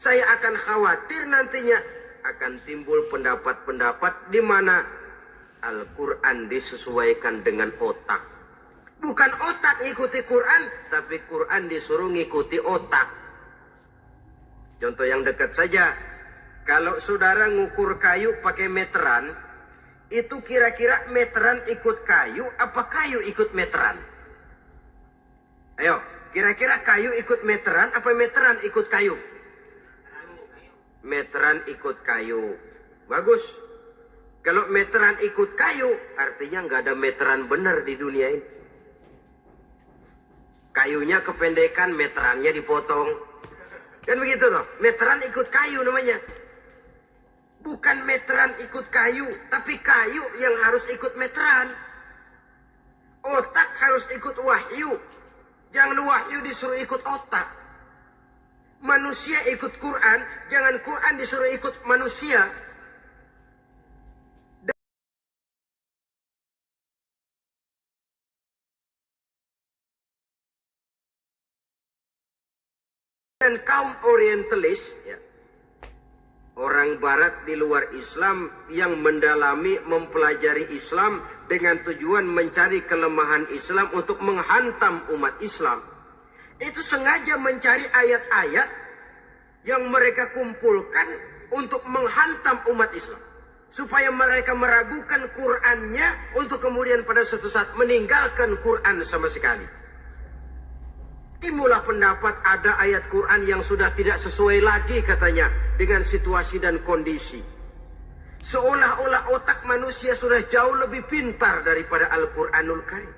Saya akan khawatir nantinya akan timbul pendapat-pendapat di mana Al-Quran disesuaikan dengan otak. Bukan otak ngikuti Quran, tapi Quran disuruh ngikuti otak. Contoh yang dekat saja, kalau saudara ngukur kayu pakai meteran, itu kira-kira meteran ikut kayu, apa kayu ikut meteran? Ayo, kira-kira kayu ikut meteran, apa meteran ikut kayu? Meteran ikut kayu. Bagus. Kalau meteran ikut kayu, artinya nggak ada meteran benar di dunia ini. Kayunya kependekan, meterannya dipotong. Kan begitu loh. Meteran ikut kayu namanya. Bukan meteran ikut kayu, tapi kayu yang harus ikut meteran. Otak harus ikut wahyu. Jangan wahyu disuruh ikut otak. Manusia ikut Quran, jangan Quran disuruh ikut manusia. Dan kaum orientalis, ya, orang barat di luar Islam yang mendalami, mempelajari Islam dengan tujuan mencari kelemahan Islam untuk menghantam umat Islam. Itu sengaja mencari ayat-ayat yang mereka kumpulkan untuk menghantam umat Islam. Supaya mereka meragukan Qur'annya untuk kemudian pada suatu saat meninggalkan Qur'an sama sekali. Timbullah pendapat ada ayat Quran yang sudah tidak sesuai lagi katanya dengan situasi dan kondisi. Seolah-olah otak manusia sudah jauh lebih pintar daripada Al-Quranul Karim.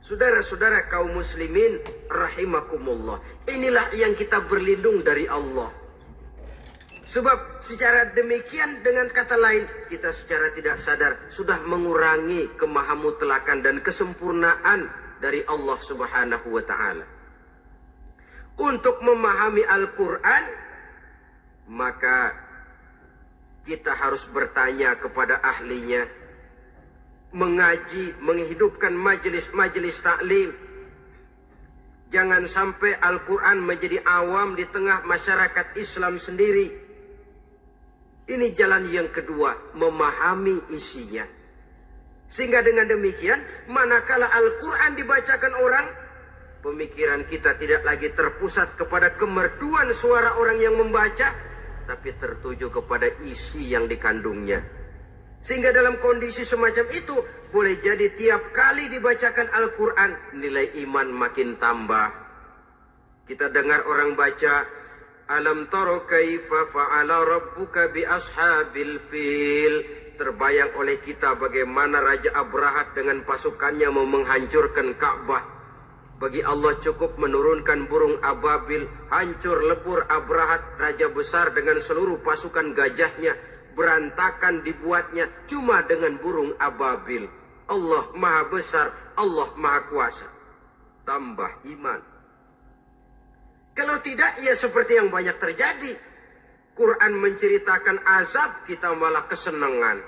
Saudara-saudara kaum muslimin rahimakumullah. Inilah yang kita berlindung dari Allah. Sebab secara demikian dengan kata lain kita secara tidak sadar sudah mengurangi kemahamutlakan dan kesempurnaan dari Allah Subhanahu wa ta'ala. Untuk memahami Al-Quran, maka kita harus bertanya kepada ahlinya, mengaji, menghidupkan majelis-majelis taklim. Jangan sampai Al-Quran menjadi awam di tengah masyarakat Islam sendiri. Ini jalan yang kedua, memahami isinya. Sehingga dengan demikian, manakala Al-Quran dibacakan orang, pemikiran kita tidak lagi terpusat kepada kemerduan suara orang yang membaca, tapi tertuju kepada isi yang dikandungnya. Sehingga dalam kondisi semacam itu, boleh jadi tiap kali dibacakan Al-Quran, nilai iman makin tambah. Kita dengar orang baca, Alam taro kaifa fa'ala rabbuka bi ashabil fil. Terbayang oleh kita bagaimana Raja Abrahat dengan pasukannya mau menghancurkan Ka'bah. Bagi Allah cukup menurunkan burung ababil, hancur lebur Abrahat, raja besar dengan seluruh pasukan gajahnya, berantakan dibuatnya cuma dengan burung ababil. Allah maha besar, Allah maha kuasa. Tambah iman. Kalau tidak, ya seperti yang banyak terjadi. Quran menceritakan azab, kita malah kesenangan.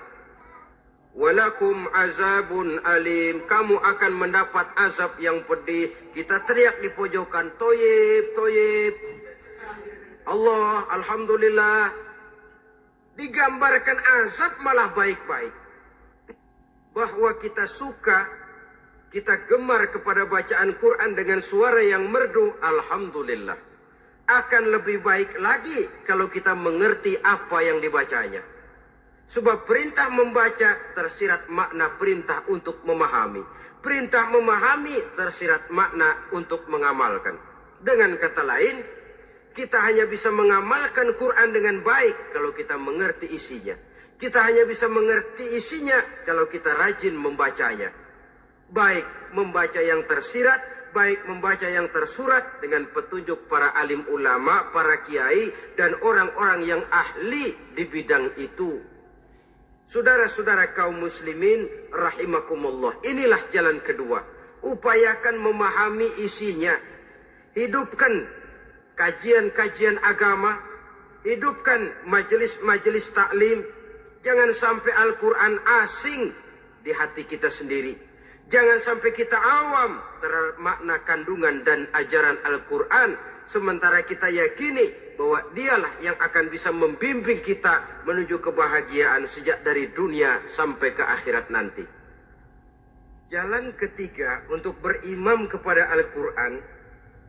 Walakum azabun alim. Kamu akan mendapat azab yang pedih. Kita teriak di pojokan, toyib, toyib. Allah, alhamdulillah. Digambarkan azab malah baik-baik. Bahwa kita suka, kita gemar kepada bacaan Quran dengan suara yang merdu, alhamdulillah. Akan lebih baik lagi kalau kita mengerti apa yang dibacanya. Sebab perintah membaca tersirat makna perintah untuk memahami. Perintah memahami tersirat makna untuk mengamalkan. Dengan kata lain, kita hanya bisa mengamalkan Quran dengan baik kalau kita mengerti isinya. Kita hanya bisa mengerti isinya kalau kita rajin membacanya. Baik membaca yang tersirat, baik membaca yang tersurat dengan petunjuk para alim ulama, para kiai, dan orang-orang yang ahli di bidang itu. Saudara-saudara kaum muslimin rahimakumullah, inilah jalan kedua. Upayakan memahami isinya. Hidupkan kajian-kajian agama. Hidupkan majelis-majelis taklim. Jangan sampai Al-Quran asing di hati kita sendiri. Jangan sampai kita awam terhadap makna kandungan dan ajaran Al-Quran. sementara kita yakini bahwa dialah yang akan bisa membimbing kita menuju kebahagiaan sejak dari dunia sampai ke akhirat nanti. Jalan ketiga untuk berimam kepada Al-Quran,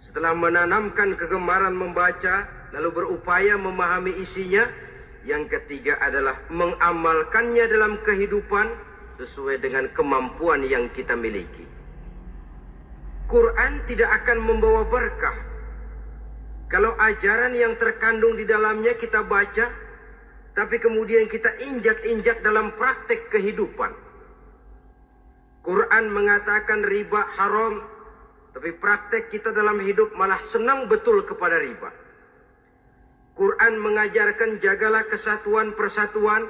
setelah menanamkan kegemaran membaca, lalu berupaya memahami isinya, yang ketiga adalah mengamalkannya dalam kehidupan sesuai dengan kemampuan yang kita miliki. Quran tidak akan membawa berkah kalau ajaran yang terkandung di dalamnya kita baca, tapi kemudian kita injak-injak dalam praktek kehidupan. Quran mengatakan riba haram, tapi praktek kita dalam hidup malah senang betul kepada riba. Quran mengajarkan jagalah kesatuan persatuan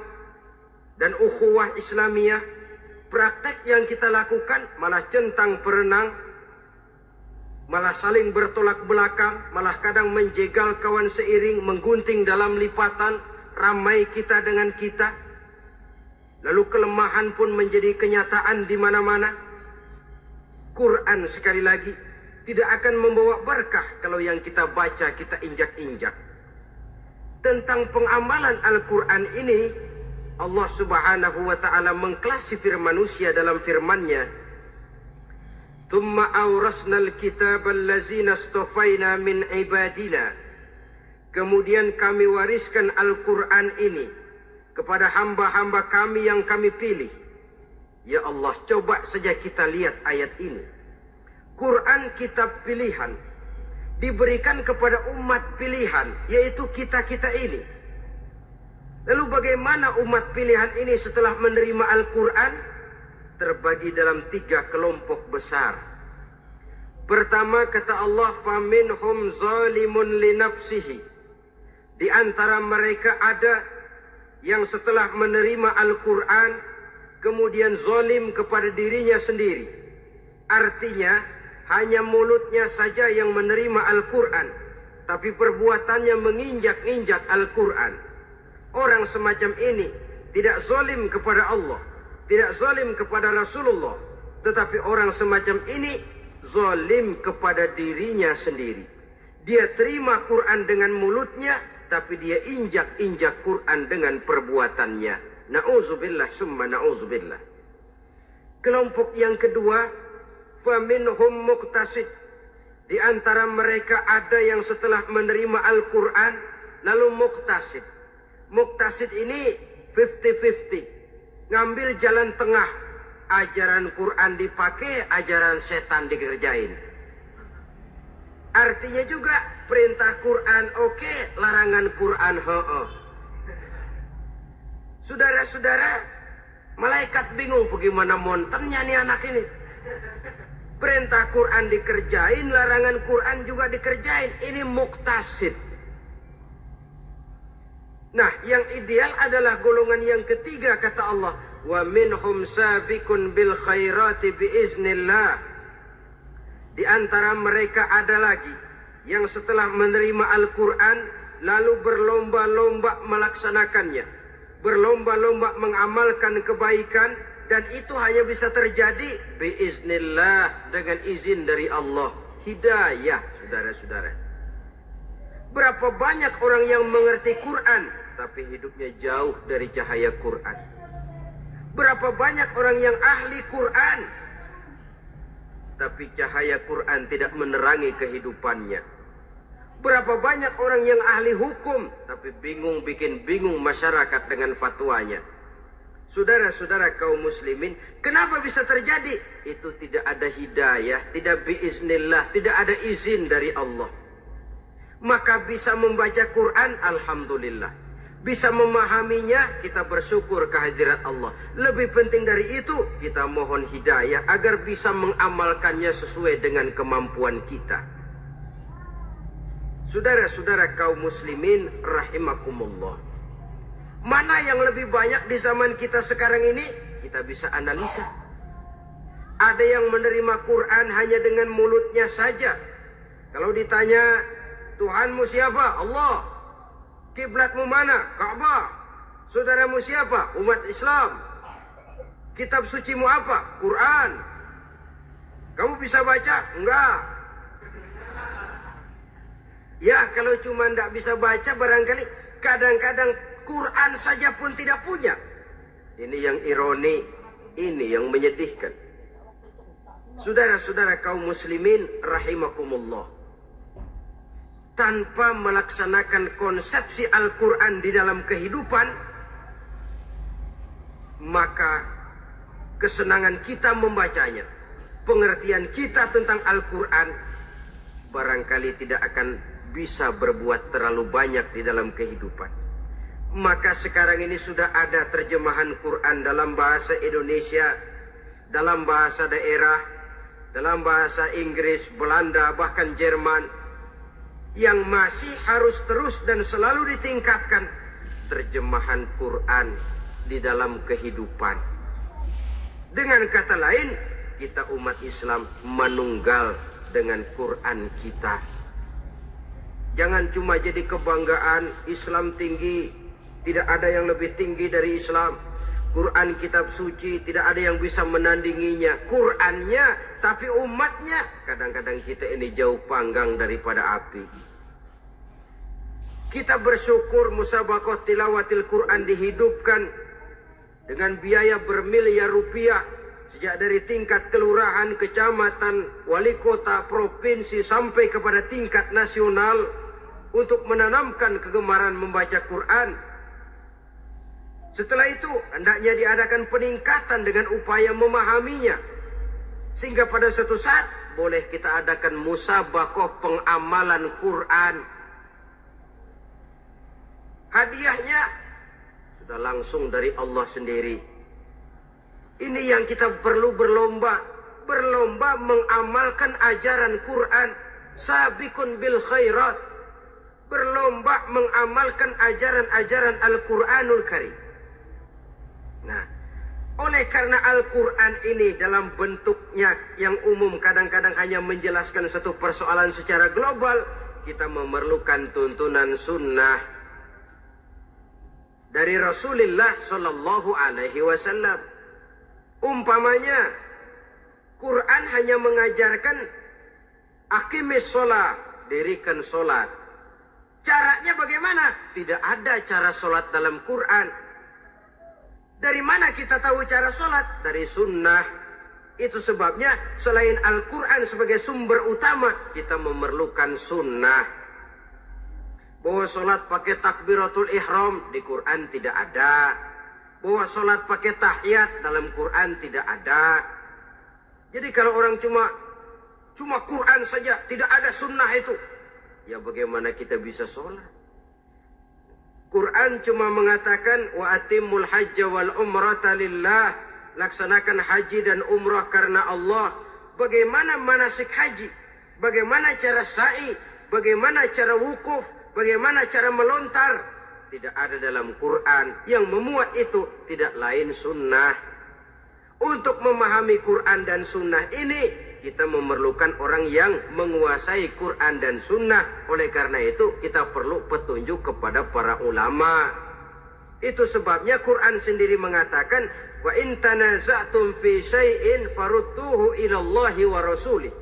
dan ukhuwah Islamiyah. Praktek yang kita lakukan malah centang perenang, malah saling bertolak belakang, malah kadang menjegal kawan seiring, menggunting dalam lipatan, ramai kita dengan kita. Lalu kelemahan pun menjadi kenyataan di mana-mana. Quran sekali lagi tidak akan membawa berkah kalau yang kita baca kita injak-injak. Tentang pengamalan Al-Quran ini, Allah Subhanahu wa ta'ala mengklasifikasi manusia dalam firman-Nya, "Tsumma awrasnal kitaba allazina astafaina min ibadina." Kemudian kami wariskan Al-Quran ini kepada hamba-hamba kami yang kami pilih. Ya Allah, coba saja kita lihat ayat ini. Quran kitab pilihan, diberikan kepada umat pilihan, yaitu kita-kita ini. Lalu bagaimana umat pilihan ini setelah menerima Al-Quran? Terbagi dalam 3 kelompok besar. Pertama, kata Allah, "Faminhum zalimun linafsihi." Di antara mereka ada yang setelah menerima Al-Quran kemudian zalim kepada dirinya sendiri. Artinya hanya mulutnya saja yang menerima Al-Quran, tapi perbuatannya menginjak-injak Al-Quran. Orang semacam ini tidak zalim kepada Allah, tidak zalim kepada Rasulullah, tetapi orang semacam ini zalim kepada dirinya sendiri. Dia terima Quran dengan mulutnya, tapi dia injak-injak Quran dengan perbuatannya. Na'udzubillah summa na'udzubillah. Kelompok yang kedua, faminhum muqtasid. Di antara mereka ada yang setelah menerima Al-Quran lalu muqtasid. Muqtasid ini 50-50. Ngambil jalan tengah. Ajaran Quran dipakai, ajaran setan dikerjain. Artinya juga perintah Quran oke, larangan Quran ho-oh. Saudara-saudara, malaikat bingung bagaimana montennya nih anak ini. Perintah Quran dikerjain, larangan Quran juga dikerjain. Ini muqtasid. Nah, yang ideal adalah golongan yang ketiga, kata Allah, "Wa minhum sabiqun bil khairati biiznillah." Di antara mereka ada lagi yang setelah menerima Al-Quran lalu berlomba-lomba melaksanakannya, berlomba-lomba mengamalkan kebaikan, dan itu hanya bisa terjadi biiznillah, dengan izin dari Allah. Hidayah, saudara-saudara. Berapa banyak orang yang mengerti Quran tapi hidupnya jauh dari cahaya Quran. Berapa banyak orang yang ahli Quran tapi cahaya Quran tidak menerangi kehidupannya. Berapa banyak orang yang ahli hukum tapi bingung, bikin bingung masyarakat dengan fatwanya. Saudara-saudara kaum muslimin, kenapa bisa terjadi? Itu tidak ada hidayah, tidak biiznillah, tidak ada izin dari Allah. Maka bisa membaca Quran, alhamdulillah. Bisa memahaminya, kita bersyukur kehadirat Allah. Lebih penting dari itu, kita mohon hidayah agar bisa mengamalkannya sesuai dengan kemampuan kita. Saudara-saudara kaum muslimin rahimakumullah. Mana yang lebih banyak di zaman kita sekarang ini? Kita bisa analisa. Ada yang menerima Quran hanya dengan mulutnya saja. Kalau ditanya, Tuhanmu siapa? Allah. Kiblatmu mana? Ka'bah. Saudaramu siapa? Umat Islam. Kitab sucimu apa? Quran. Kamu bisa baca? Enggak. Ya, kalau cuma tidak bisa baca barangkali kadang-kadang Quran saja pun tidak punya. Ini yang ironi, ini yang menyedihkan. Saudara-saudara kaum muslimin rahimakumullah. Tanpa melaksanakan konsepsi Al-Quran di dalam kehidupan, maka kesenangan kita membacanya, pengertian kita tentang Al-Quran, barangkali tidak akan bisa berbuat terlalu banyak di dalam kehidupan. Maka sekarang ini sudah ada terjemahan Quran dalam bahasa Indonesia, dalam bahasa daerah, dalam bahasa Inggris, Belanda, bahkan Jerman, yang masih harus terus dan selalu ditingkatkan terjemahan Quran di dalam kehidupan. Dengan kata lain, kita umat Islam menunggal dengan Quran kita. Jangan cuma jadi kebanggaan Islam tinggi, tidak ada yang lebih tinggi dari Islam. Quran kitab suci, tidak ada yang bisa menandinginya. Qurannya, tapi umatnya, kadang-kadang kita ini jauh panggang daripada api. Kita bersyukur musabaqah tilawatil Quran dihidupkan dengan biaya bermiliar rupiah. Sejak dari tingkat kelurahan, kecamatan, wali kota, provinsi, sampai kepada tingkat nasional, untuk menanamkan kegemaran membaca Quran. Setelah itu, hendaknya diadakan peningkatan dengan upaya memahaminya. Sehingga pada suatu saat, boleh kita adakan musabaqah pengamalan Quran. Hadiahnya, sudah langsung dari Allah sendiri. Ini yang kita perlu berlomba. Berlomba mengamalkan ajaran Quran. Sabiqun bil khairat. Berlomba mengamalkan ajaran-ajaran Al-Quranul Karim. Nah, oleh karena Al-Quran ini dalam bentuknya yang umum kadang-kadang hanya menjelaskan satu persoalan secara global, kita memerlukan tuntunan sunnah dari Rasulullah Sallallahu Alaihi Wasallam. Umpamanya, Quran hanya mengajarkan aqimis sholat, dirikan sholat. Caranya bagaimana? Tidak ada cara sholat dalam Quran. Dari mana kita tahu cara sholat? Dari sunnah. Itu sebabnya selain Al-Quran sebagai sumber utama, kita memerlukan sunnah. Bahwa sholat pakai takbiratul ihram di Quran tidak ada. Bahwa sholat pakai tahiyat dalam Quran tidak ada. Jadi kalau orang cuma Quran saja, tidak ada sunnah itu, ya bagaimana kita bisa sholat? Quran cuma mengatakan wa atimul hajja wal umrata lillah, laksanakan haji dan umrah karena Allah. Bagaimana manasik haji? Bagaimana cara sa'i? Bagaimana cara wukuf? Bagaimana cara melontar? Tidak ada dalam Quran. Yang memuat itu tidak lain sunnah. Untuk memahami Quran dan sunnah ini, kita memerlukan orang yang menguasai Quran dan sunnah. Oleh karena itu, kita perlu petunjuk kepada para ulama. Itu sebabnya Quran sendiri mengatakan, wa in tanaza'tum fi syai'in farudduhu ilallahi wa rasulih.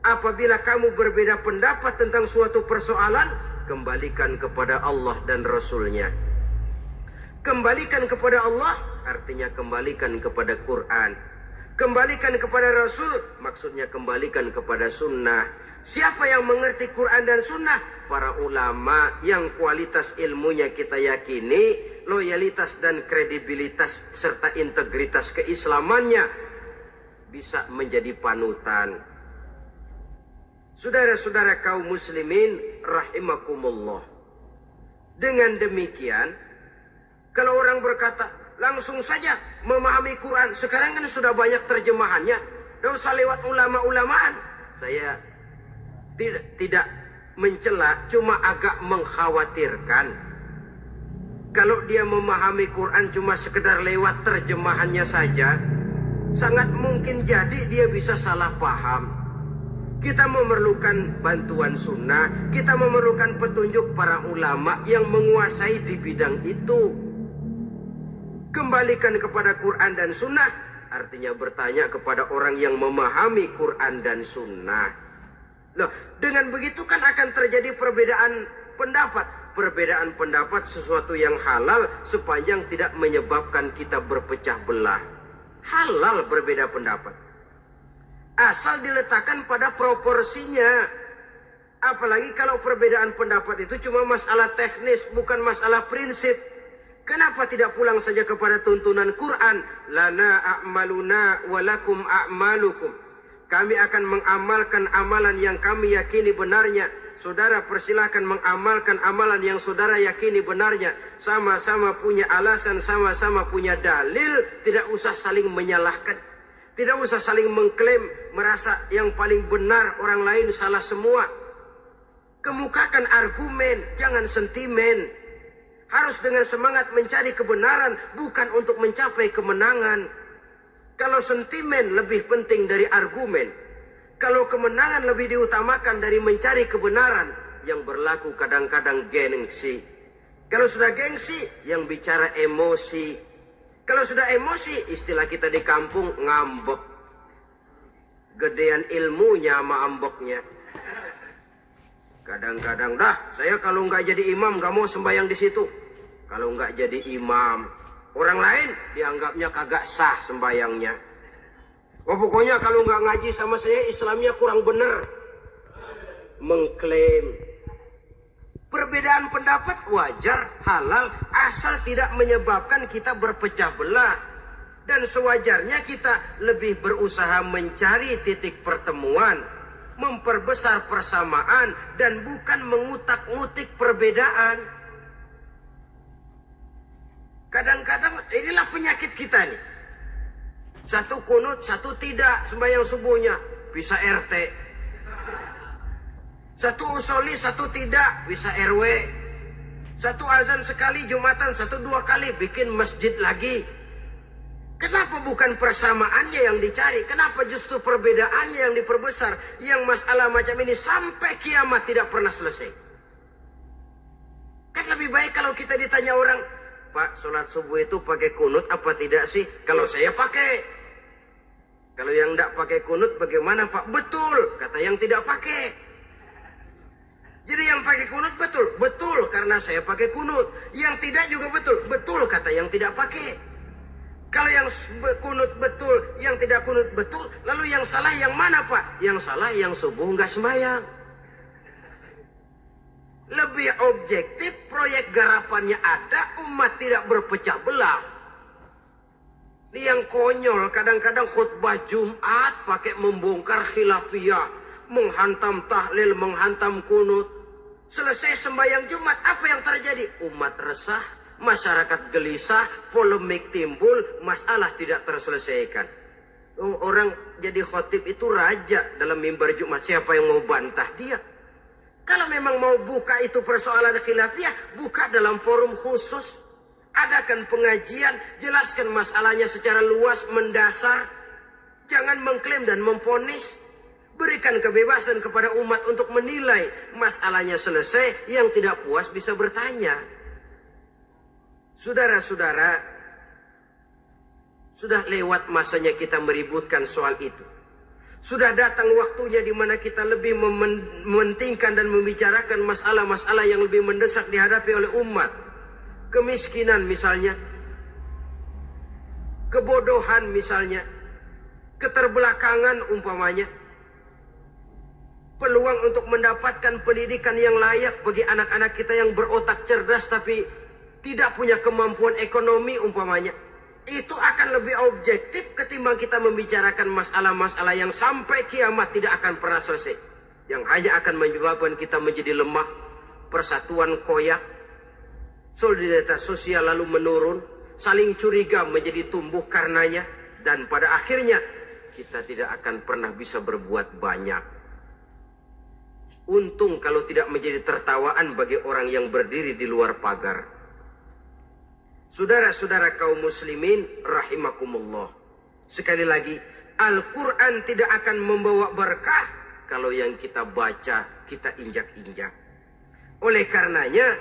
Apabila kamu berbeda pendapat tentang suatu persoalan, kembalikan kepada Allah dan Rasulnya. Kembalikan kepada Allah artinya kembalikan kepada Quran. Kembalikan kepada Rasul maksudnya kembalikan kepada sunnah. Siapa yang mengerti Quran dan sunnah? Para ulama yang kualitas ilmunya kita yakini, loyalitas dan kredibilitas serta integritas keislamannya bisa menjadi panutan. Saudara-saudara kaum muslimin rahimakumullah. Dengan demikian, kalau orang berkata, langsung saja memahami Quran. Sekarang kan sudah banyak terjemahannya. Tidak usah lewat ulama-ulamaan. Saya tidak mencela, cuma agak mengkhawatirkan. Kalau dia memahami Quran cuma sekedar lewat terjemahannya saja, sangat mungkin jadi dia bisa salah paham. Kita memerlukan bantuan sunnah. Kita memerlukan petunjuk para ulama yang menguasai di bidang itu. Kembalikan kepada Quran dan sunnah artinya bertanya kepada orang yang memahami Quran dan sunnah. Loh, dengan begitu kan akan terjadi perbedaan pendapat. Perbedaan pendapat sesuatu yang halal sepanjang tidak menyebabkan kita berpecah belah. Halal berbeda pendapat. Asal diletakkan pada proporsinya. Apalagi kalau perbedaan pendapat itu cuma masalah teknis, bukan masalah prinsip. Kenapa tidak pulang saja kepada tuntunan Quran? Lana a'maluna walakum a'malukum. Kami akan mengamalkan amalan yang kami yakini benarnya. Saudara persilahkan mengamalkan amalan yang saudara yakini benarnya. Sama-sama punya alasan, sama-sama punya dalil. Tidak usah saling menyalahkan. Tidak usah saling mengklaim, merasa yang paling benar, orang lain salah semua. Kemukakan argumen, jangan sentimen. Harus dengan semangat mencari kebenaran, bukan untuk mencapai kemenangan. Kalau sentimen lebih penting dari argumen, kalau kemenangan lebih diutamakan dari mencari kebenaran, yang berlaku kadang-kadang gengsi. Kalau sudah gengsi, yang bicara emosi. Kalau sudah emosi, istilah kita di kampung, ngambek. Gedean ilmunya sama ambeknya. Kadang-kadang, dah, saya kalau nggak jadi imam nggak mau sembahyang di situ. Kalau nggak jadi imam, orang lain dianggapnya kagak sah sembahyangnya. Oh, pokoknya kalau nggak ngaji sama saya, Islamnya kurang bener. Mengklaim. Perbedaan pendapat wajar, halal, asal tidak menyebabkan kita berpecah belah. Dan sewajarnya kita lebih berusaha mencari titik pertemuan, memperbesar persamaan, dan bukan mengutak-ngutik perbedaan. Kadang-kadang inilah penyakit kita nih. Satu kunut, satu tidak sembahyang subuhnya, bisa RT. Satu usoli, satu tidak, bisa RW. Satu azan sekali Jumatan, satu dua kali, bikin masjid lagi. Kenapa bukan persamaannya yang dicari? Kenapa justru perbedaannya yang diperbesar? Yang masalah macam ini sampai kiamat tidak pernah selesai. Kan lebih baik kalau kita ditanya orang, Pak, sholat subuh itu pakai kunut apa tidak sih? Kalau saya pakai. Kalau yang tidak pakai kunut bagaimana, Pak? Betul, kata yang tidak pakai. Jadi yang pakai kunut betul. Betul, karena saya pakai kunut. Yang tidak juga betul. Betul, kata yang tidak pakai. Kalau yang kunut betul, yang tidak kunut betul, lalu yang salah yang mana, Pak? Yang salah yang subuh nggak sembahyang. Lebih objektif, proyek garapannya ada, umat tidak berpecah belah. Ini yang konyol, kadang-kadang khutbah Jumat pakai membongkar khilafiyah, menghantam tahlil, menghantam kunut. Selesai sembahyang Jumat, apa yang terjadi? Umat resah, masyarakat gelisah, polemik timbul, masalah tidak terselesaikan. Orang jadi khotib itu raja dalam mimbar Jumat. Siapa yang mau bantah dia? Kalau memang mau buka itu persoalan khilafiyah, buka dalam forum khusus. Adakan pengajian, jelaskan masalahnya secara luas, mendasar. Jangan mengklaim dan memponis. Berikan kebebasan kepada umat untuk menilai. Masalahnya selesai, yang tidak puas bisa bertanya. Saudara-saudara, sudah lewat masanya kita meributkan soal itu. Sudah datang waktunya di mana kita lebih mementingkan dan membicarakan masalah-masalah yang lebih mendesak dihadapi oleh umat. Kemiskinan misalnya, kebodohan misalnya, keterbelakangan umpamanya, peluang untuk mendapatkan pendidikan yang layak bagi anak-anak kita yang berotak cerdas tapi tidak punya kemampuan ekonomi umpamanya. Itu akan lebih objektif ketimbang kita membicarakan masalah-masalah yang sampai kiamat tidak akan pernah selesai. Yang hanya akan menyebabkan kita menjadi lemah, persatuan koyak, solidaritas sosial lalu menurun, saling curiga menjadi tumbuh karenanya, dan pada akhirnya kita tidak akan pernah bisa berbuat banyak. Untung kalau tidak menjadi tertawaan bagi orang yang berdiri di luar pagar. Saudara-saudara kaum muslimin rahimakumullah. Sekali lagi, Al-Quran tidak akan membawa berkah kalau yang kita baca, kita injak-injak. Oleh karenanya,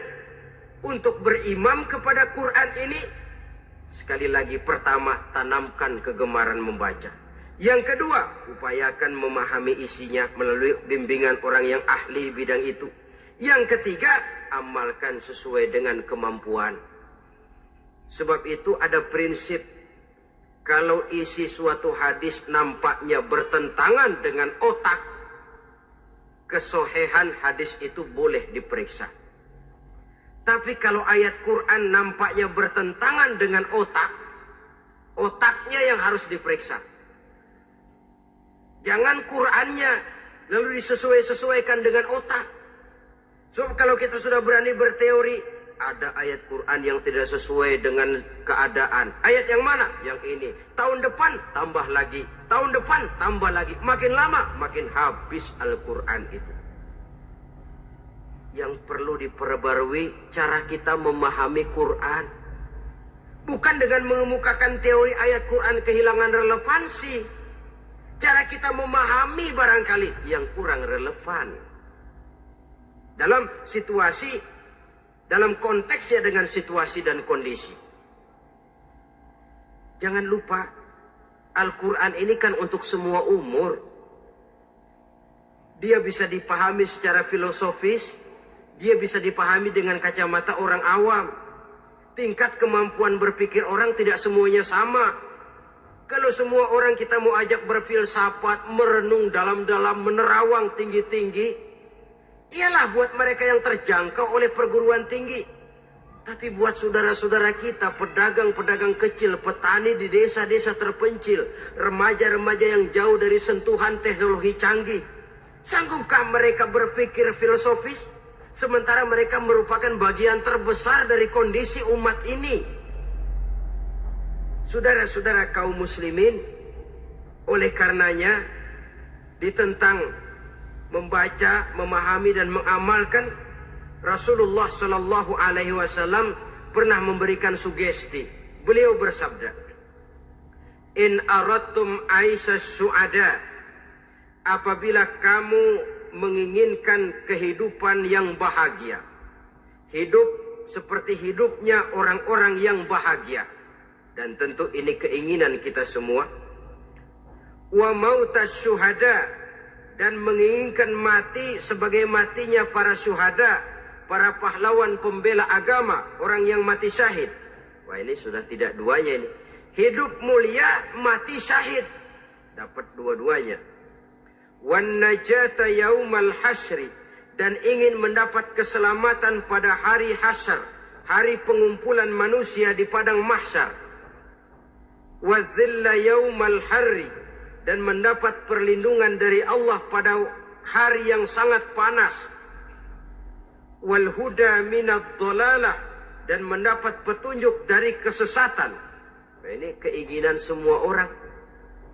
untuk berimam kepada Quran ini, sekali lagi pertama, tanamkan kegemaran membaca. Yang kedua, upayakan memahami isinya melalui bimbingan orang yang ahli bidang itu. Yang ketiga, amalkan sesuai dengan kemampuan. Sebab itu ada prinsip, kalau isi suatu hadis nampaknya bertentangan dengan otak, kesohihan hadis itu boleh diperiksa. Tapi kalau ayat Quran nampaknya bertentangan dengan otak, otaknya yang harus diperiksa. Jangan Qurannya lalu disesuaikan dengan otak. Sebab kalau kita sudah berani berteori, ada ayat Quran yang tidak sesuai dengan keadaan. Ayat yang mana? Yang ini. Tahun depan tambah lagi. Tahun depan tambah lagi. Makin lama makin habis Al-Quran itu. Yang perlu diperbarui cara kita memahami Quran. Bukan dengan mengemukakan teori ayat Quran kehilangan relevansi. Cara kita memahami barangkali yang kurang relevan. Dalam situasi, dalam konteksnya dengan situasi dan kondisi. Jangan lupa, Al-Quran ini kan untuk semua umur. Dia bisa dipahami secara filosofis, dia bisa dipahami dengan kacamata orang awam. Tingkat kemampuan berpikir orang tidak semuanya sama. Kalau semua orang kita mau ajak berfilsafat, merenung dalam-dalam, menerawang tinggi-tinggi, ialah buat mereka yang terjangkau oleh perguruan tinggi. Tapi buat saudara-saudara kita, pedagang-pedagang kecil, petani di desa-desa terpencil, remaja-remaja yang jauh dari sentuhan teknologi canggih, sanggupkah mereka berpikir filosofis? Sementara mereka merupakan bagian terbesar dari kondisi umat ini. Saudara-saudara kaum muslimin, oleh karenanya ditentang membaca, memahami dan mengamalkan, Rasulullah Shallallahu Alaihi Wasallam pernah memberikan sugesti. Beliau bersabda, "In aradtum aisha su'ada, apabila kamu menginginkan kehidupan yang bahagia, hidup seperti hidupnya orang-orang yang bahagia." Dan tentu ini keinginan kita semua. Wa mautas syuhada, dan menginginkan mati sebagai matinya para syuhada, para pahlawan pembela agama, orang yang mati syahid. Wah, ini sudah tidak duanya ini. Hidup mulia, mati syahid. Dapat dua-duanya. Wan najata yaumal hasyri, dan ingin mendapat keselamatan pada hari hasyar, hari pengumpulan manusia di padang mahsyar. Wazilla yaumal harri, dan mendapat perlindungan dari Allah pada hari yang sangat panas. Wal huda minad dhalalah, dan mendapat petunjuk dari kesesatan. Nah, ini keinginan semua orang.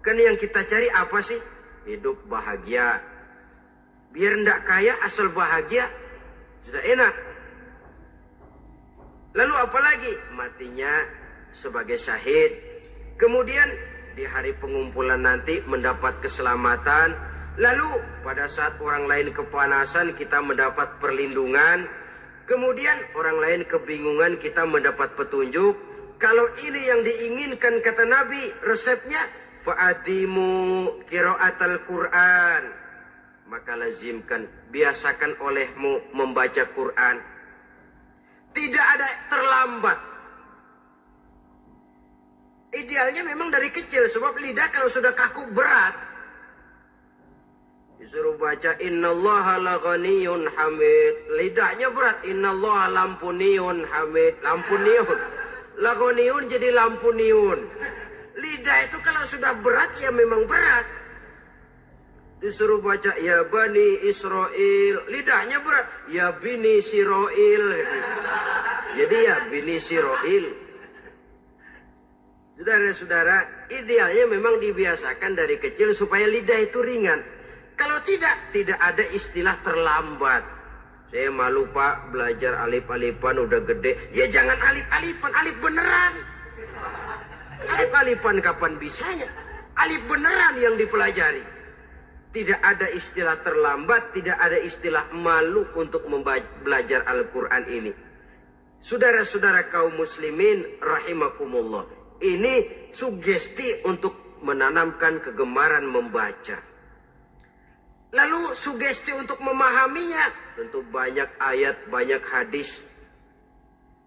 Kan yang kita cari apa sih? Hidup bahagia. Biar ndak kaya asal bahagia, sudah enak. Lalu apa lagi? Matinya sebagai syahid. Kemudian di hari pengumpulan nanti mendapat keselamatan. Lalu pada saat orang lain kepanasan kita mendapat perlindungan. Kemudian orang lain kebingungan kita mendapat petunjuk. Kalau ini yang diinginkan kata Nabi, resepnya fa'adimu qiraatal Quran. Maka lazimkan, biasakan olehmu membaca Quran. Tidak ada terlambat. Idealnya memang dari kecil, sebab lidah kalau sudah kaku berat. Disuruh baca innallaha laghaniyun hamid. Lidahnya berat, innallaha lampuniyun hamid. Lampuniyun. Laghaniyun jadi lampuniyun. Lidah itu kalau sudah berat ya memang berat. Disuruh baca ya bani Israel. Lidahnya berat, ya bini Siroil. Jadi ya bini Siroil. Saudara-saudara, idealnya memang dibiasakan dari kecil supaya lidah itu ringan. Kalau tidak ada istilah terlambat. Saya malu pak, belajar alif-alifan udah gede. Ya jangan alif-alifan, alif beneran. Alif-alifan kapan bisanya? Alif beneran yang dipelajari. Tidak ada istilah terlambat, tidak ada istilah malu untuk belajar Al-Quran ini. Saudara-saudara kaum muslimin rahimakumullah. Ini sugesti untuk menanamkan kegemaran membaca. Lalu sugesti untuk memahaminya, tentu banyak ayat, banyak hadis.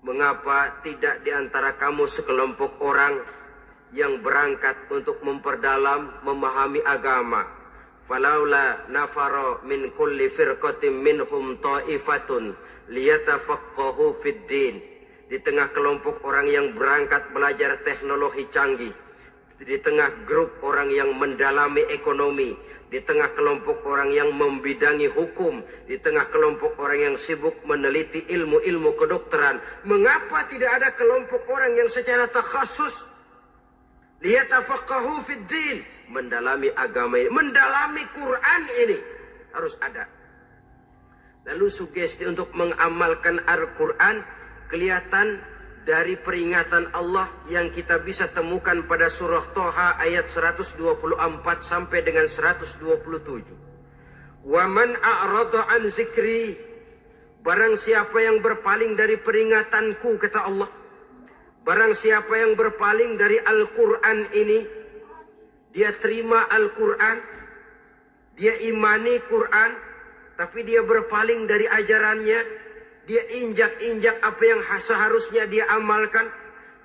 Mengapa tidak di antara kamu sekelompok orang yang berangkat untuk memperdalam, memahami agama? Falaula nafara min kulli firqatin minhum ta'ifatun liyatafaqahu fid din. Di tengah kelompok orang yang berangkat belajar teknologi canggih, di tengah grup orang yang mendalami ekonomi, di tengah kelompok orang yang membidangi hukum, di tengah kelompok orang yang sibuk meneliti ilmu-ilmu kedokteran, mengapa tidak ada kelompok orang yang secara takhasus liyatafaqahu fid din, mendalami agama ini, mendalami Quran ini, harus ada. Lalu sugesti untuk mengamalkan Al-Quran kelihatan dari peringatan Allah yang kita bisa temukan pada surah Toha ayat 124 sampai dengan 127. Wa man a'rada an zikri, barang siapa yang berpaling dari peringatanku, kata Allah, barang siapa yang berpaling dari Al-Quran ini, dia terima Al-Quran, dia imani Quran, tapi dia berpaling dari ajarannya, dia injak-injak apa yang seharusnya dia amalkan,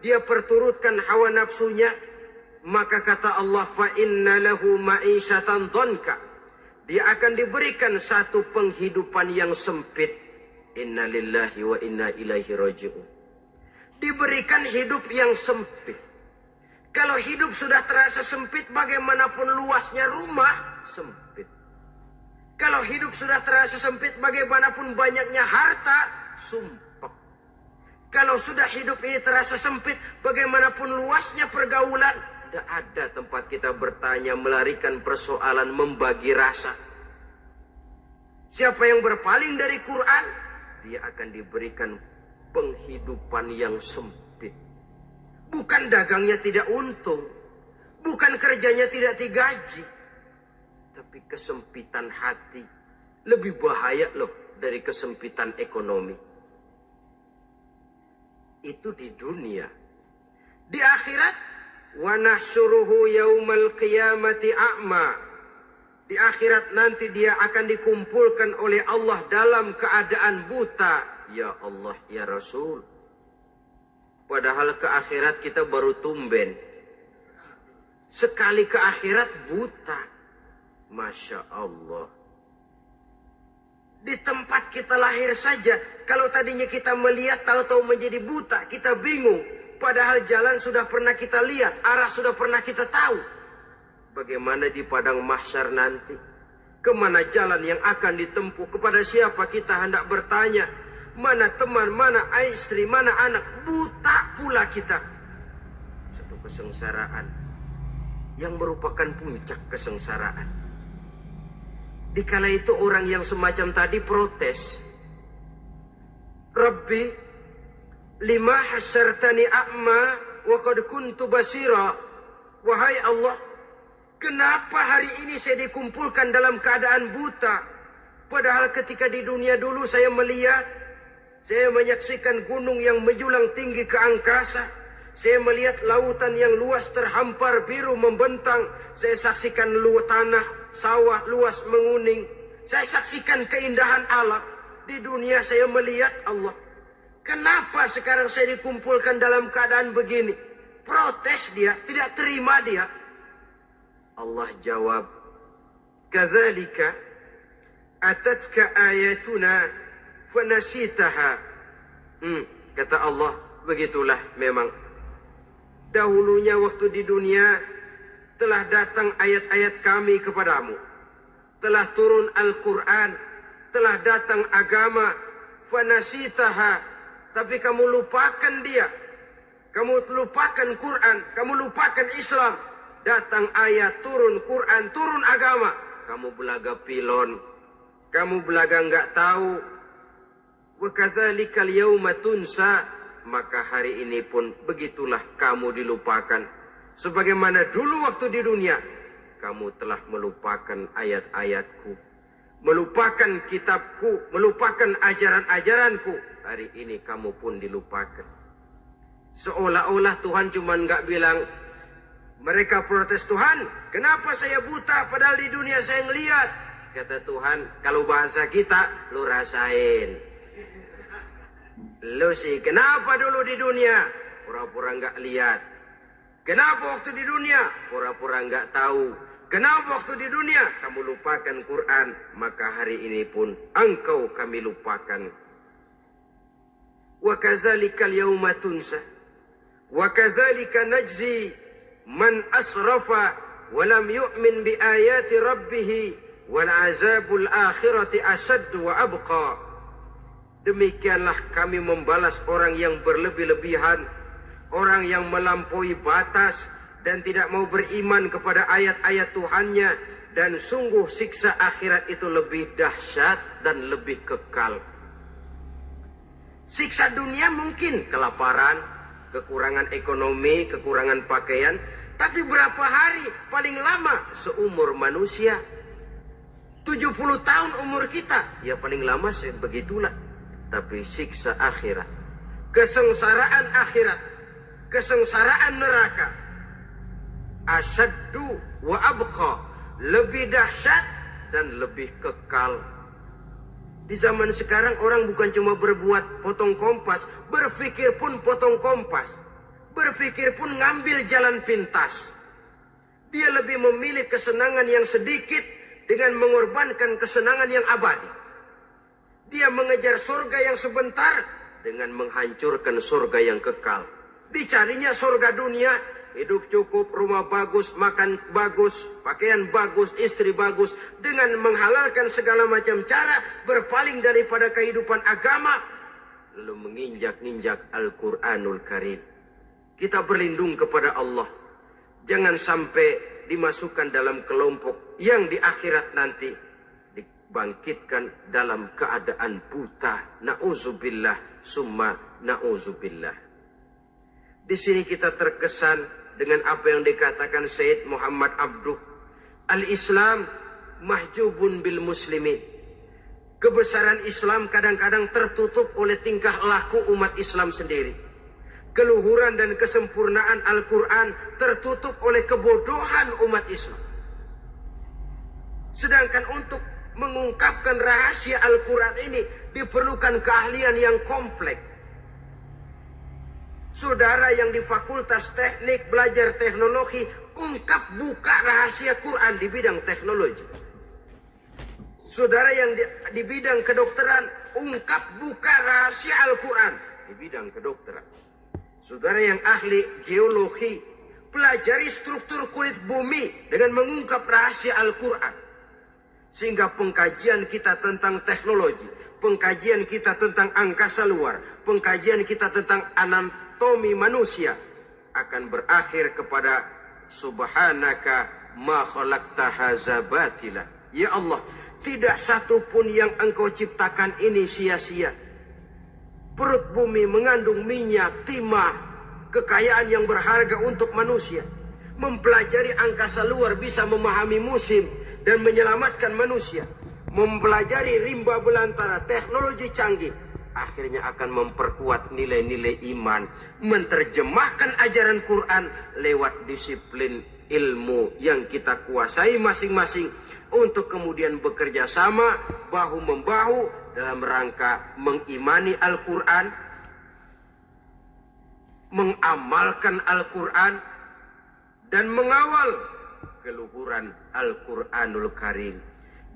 dia perturutkan hawa nafsunya, maka kata Allah, fa inna lahu ma'isyatan dhanka, dia akan diberikan satu penghidupan yang sempit. Inna lillahi wa inna ilaihi raji'un. Diberikan hidup yang sempit. Kalau hidup sudah terasa sempit, bagaimanapun luasnya rumah, sempit. Kalau hidup sudah terasa sempit, bagaimanapun banyaknya harta, sumpek. Kalau sudah hidup ini terasa sempit, bagaimanapun luasnya pergaulan, tidak ada tempat kita bertanya, melarikan persoalan, membagi rasa. Siapa yang berpaling dari Quran, dia akan diberikan penghidupan yang sempit. Bukan dagangnya tidak untung, bukan kerjanya tidak digaji, tapi kesempitan hati lebih bahaya loh dari kesempitan ekonomi. Itu di dunia. Di akhirat, wa nahsyuruhu yaumal qiyamati a'ma. Di akhirat nanti dia akan dikumpulkan oleh Allah dalam keadaan buta. Ya Allah, ya Rasul. Padahal ke akhirat kita baru tumben. Sekali ke akhirat buta. Masya Allah. Di tempat kita lahir saja, kalau tadinya kita melihat, tahu-tahu menjadi buta, kita bingung. Padahal jalan sudah pernah kita lihat, arah sudah pernah kita tahu. Bagaimana di padang mahsyar nanti? Kemana jalan yang akan ditempuh? Kepada siapa kita hendak bertanya? Mana teman, mana istri, mana anak? Buta pula kita. Satu kesengsaraan yang merupakan puncak kesengsaraan. Dikala itu orang yang semacam tadi protes. Rabbi, lima hasyartani a'ma wa qad kuntu basira. Wahai Allah, kenapa hari ini saya dikumpulkan dalam keadaan buta? Padahal ketika di dunia dulu saya melihat, saya menyaksikan gunung yang menjulang tinggi ke angkasa. Saya melihat lautan yang luas terhampar biru membentang. Saya saksikan tanah, sawah luas menguning. Saya saksikan keindahan alam. Di dunia saya melihat Allah. Kenapa sekarang saya dikumpulkan dalam keadaan begini? Protes dia, tidak terima dia. Allah jawab, kadzalika atatka ayatuna fanasitaha. Kata Allah, begitulah memang. Dahulunya waktu di dunia telah datang ayat-ayat kami kepadamu. Telah turun Al-Quran. Telah datang agama. Fanasitaha. Tapi kamu lupakan dia. Kamu lupakan Quran. Kamu lupakan Islam. Datang ayat, turun Quran, turun agama. Kamu belaga pilon. Kamu belaga enggak tahu. Wa kadzalikal yauma tunsa. Maka hari ini pun begitulah kamu dilupakan. Sebagaimana dulu waktu di dunia, kamu telah melupakan ayat-ayatku, melupakan kitabku, melupakan ajaran-ajaranku. Hari ini kamu pun dilupakan. Seolah-olah Tuhan cuma nggak bilang, Mereka protes, Tuhan, kenapa saya buta padahal di dunia saya ngelihat? Kata Tuhan, kalau bahasa kita, lu rasain. Lu sih, kenapa dulu di dunia? Pura-pura nggak lihat. Kenapa waktu di dunia? Pura-pura nggak tahu. Kenapa waktu di dunia? Kamu lupakan Quran. Maka hari ini pun engkau kami lupakan. Wa kadzalika al-yawma tunsa. Wa kadzalika najzi man asrafa wa lam yu'min bi ayati rabbih wal azabul akhirati asaddu wa abqa. Demikianlah kami membalas orang yang berlebih-lebihan, orang yang melampaui batas dan tidak mau beriman kepada ayat-ayat Tuhannya, dan sungguh siksa akhirat itu lebih dahsyat dan lebih kekal. Siksa dunia mungkin kelaparan, kekurangan ekonomi, kekurangan pakaian, tapi berapa hari paling lama seumur manusia? 70 tahun umur kita, ya paling lama begitulah. Tapi siksa akhirat, kesengsaraan akhirat, kesengsaraan neraka, asyaddu wa abqa, lebih dahsyat dan lebih kekal. Di zaman sekarang orang bukan cuma berbuat potong kompas, berpikir pun potong kompas, berpikir pun ngambil jalan pintas. Dia lebih memilih kesenangan yang sedikit dengan mengorbankan kesenangan yang abadi. Dia mengejar surga yang sebentar dengan menghancurkan surga yang kekal. Dicarinya surga dunia, hidup cukup, rumah bagus, makan bagus, pakaian bagus, istri bagus, dengan menghalalkan segala macam cara, berpaling daripada kehidupan agama, lalu menginjak-injak Al-Quranul Karim. Kita berlindung kepada Allah. Jangan sampai dimasukkan dalam kelompok yang di akhirat nanti dibangkitkan dalam keadaan buta. Na'udzubillah, summa na'udzubillah. Di sini kita terkesan dengan apa yang dikatakan Sayyid Muhammad Abduh. Al-Islam mahjubun bil muslimin. Kebesaran Islam kadang-kadang tertutup oleh tingkah laku umat Islam sendiri. Keluhuran dan kesempurnaan Al-Quran tertutup oleh kebodohan umat Islam. Sedangkan untuk mengungkapkan rahasia Al-Quran ini diperlukan keahlian yang kompleks. Saudara yang di fakultas teknik belajar teknologi, ungkap buka rahasia Quran di bidang teknologi. Saudara yang di bidang kedokteran, ungkap buka rahasia Al-Quran di bidang kedokteran. Saudara yang ahli geologi, pelajari struktur kulit bumi dengan mengungkap rahasia Al-Quran. Sehingga pengkajian kita tentang teknologi, pengkajian kita tentang angkasa luar, pengkajian kita tentang anatomi manusia akan berakhir kepada subhanaka ma khalaqta hadza batila. Ya Allah, tidak satu pun yang engkau ciptakan ini sia-sia. Perut bumi mengandung minyak, timah, kekayaan yang berharga untuk manusia. Mempelajari angkasa luar bisa memahami musim dan menyelamatkan manusia. Mempelajari rimba belantara, teknologi canggih, akhirnya akan memperkuat nilai-nilai iman. Menerjemahkan ajaran Quran lewat disiplin ilmu yang kita kuasai masing-masing, untuk kemudian bekerja sama bahu-membahu dalam rangka mengimani Al-Quran, mengamalkan Al-Quran, dan mengawal keluhuran Al-Quranul Karim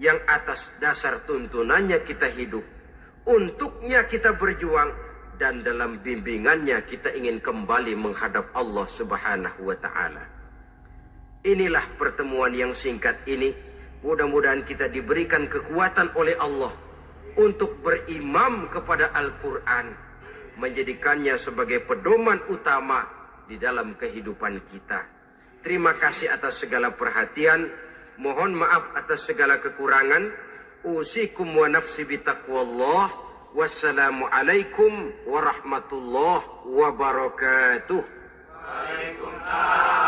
yang atas dasar tuntunannya kita hidup, untuknya kita berjuang, dan dalam bimbingannya kita ingin kembali menghadap Allah Subhanahu wa Ta'ala. Inilah pertemuan yang singkat ini. Mudah-mudahan kita diberikan kekuatan oleh Allah untuk berimam kepada Al-Quran, menjadikannya sebagai pedoman utama di dalam kehidupan kita. Terima kasih atas segala perhatian. Mohon maaf atas segala kekurangan. Usikum wa nafsi bitaqwallah. Wassalamualaikum warahmatullahi wabarakatuh. Waalaikumsalam.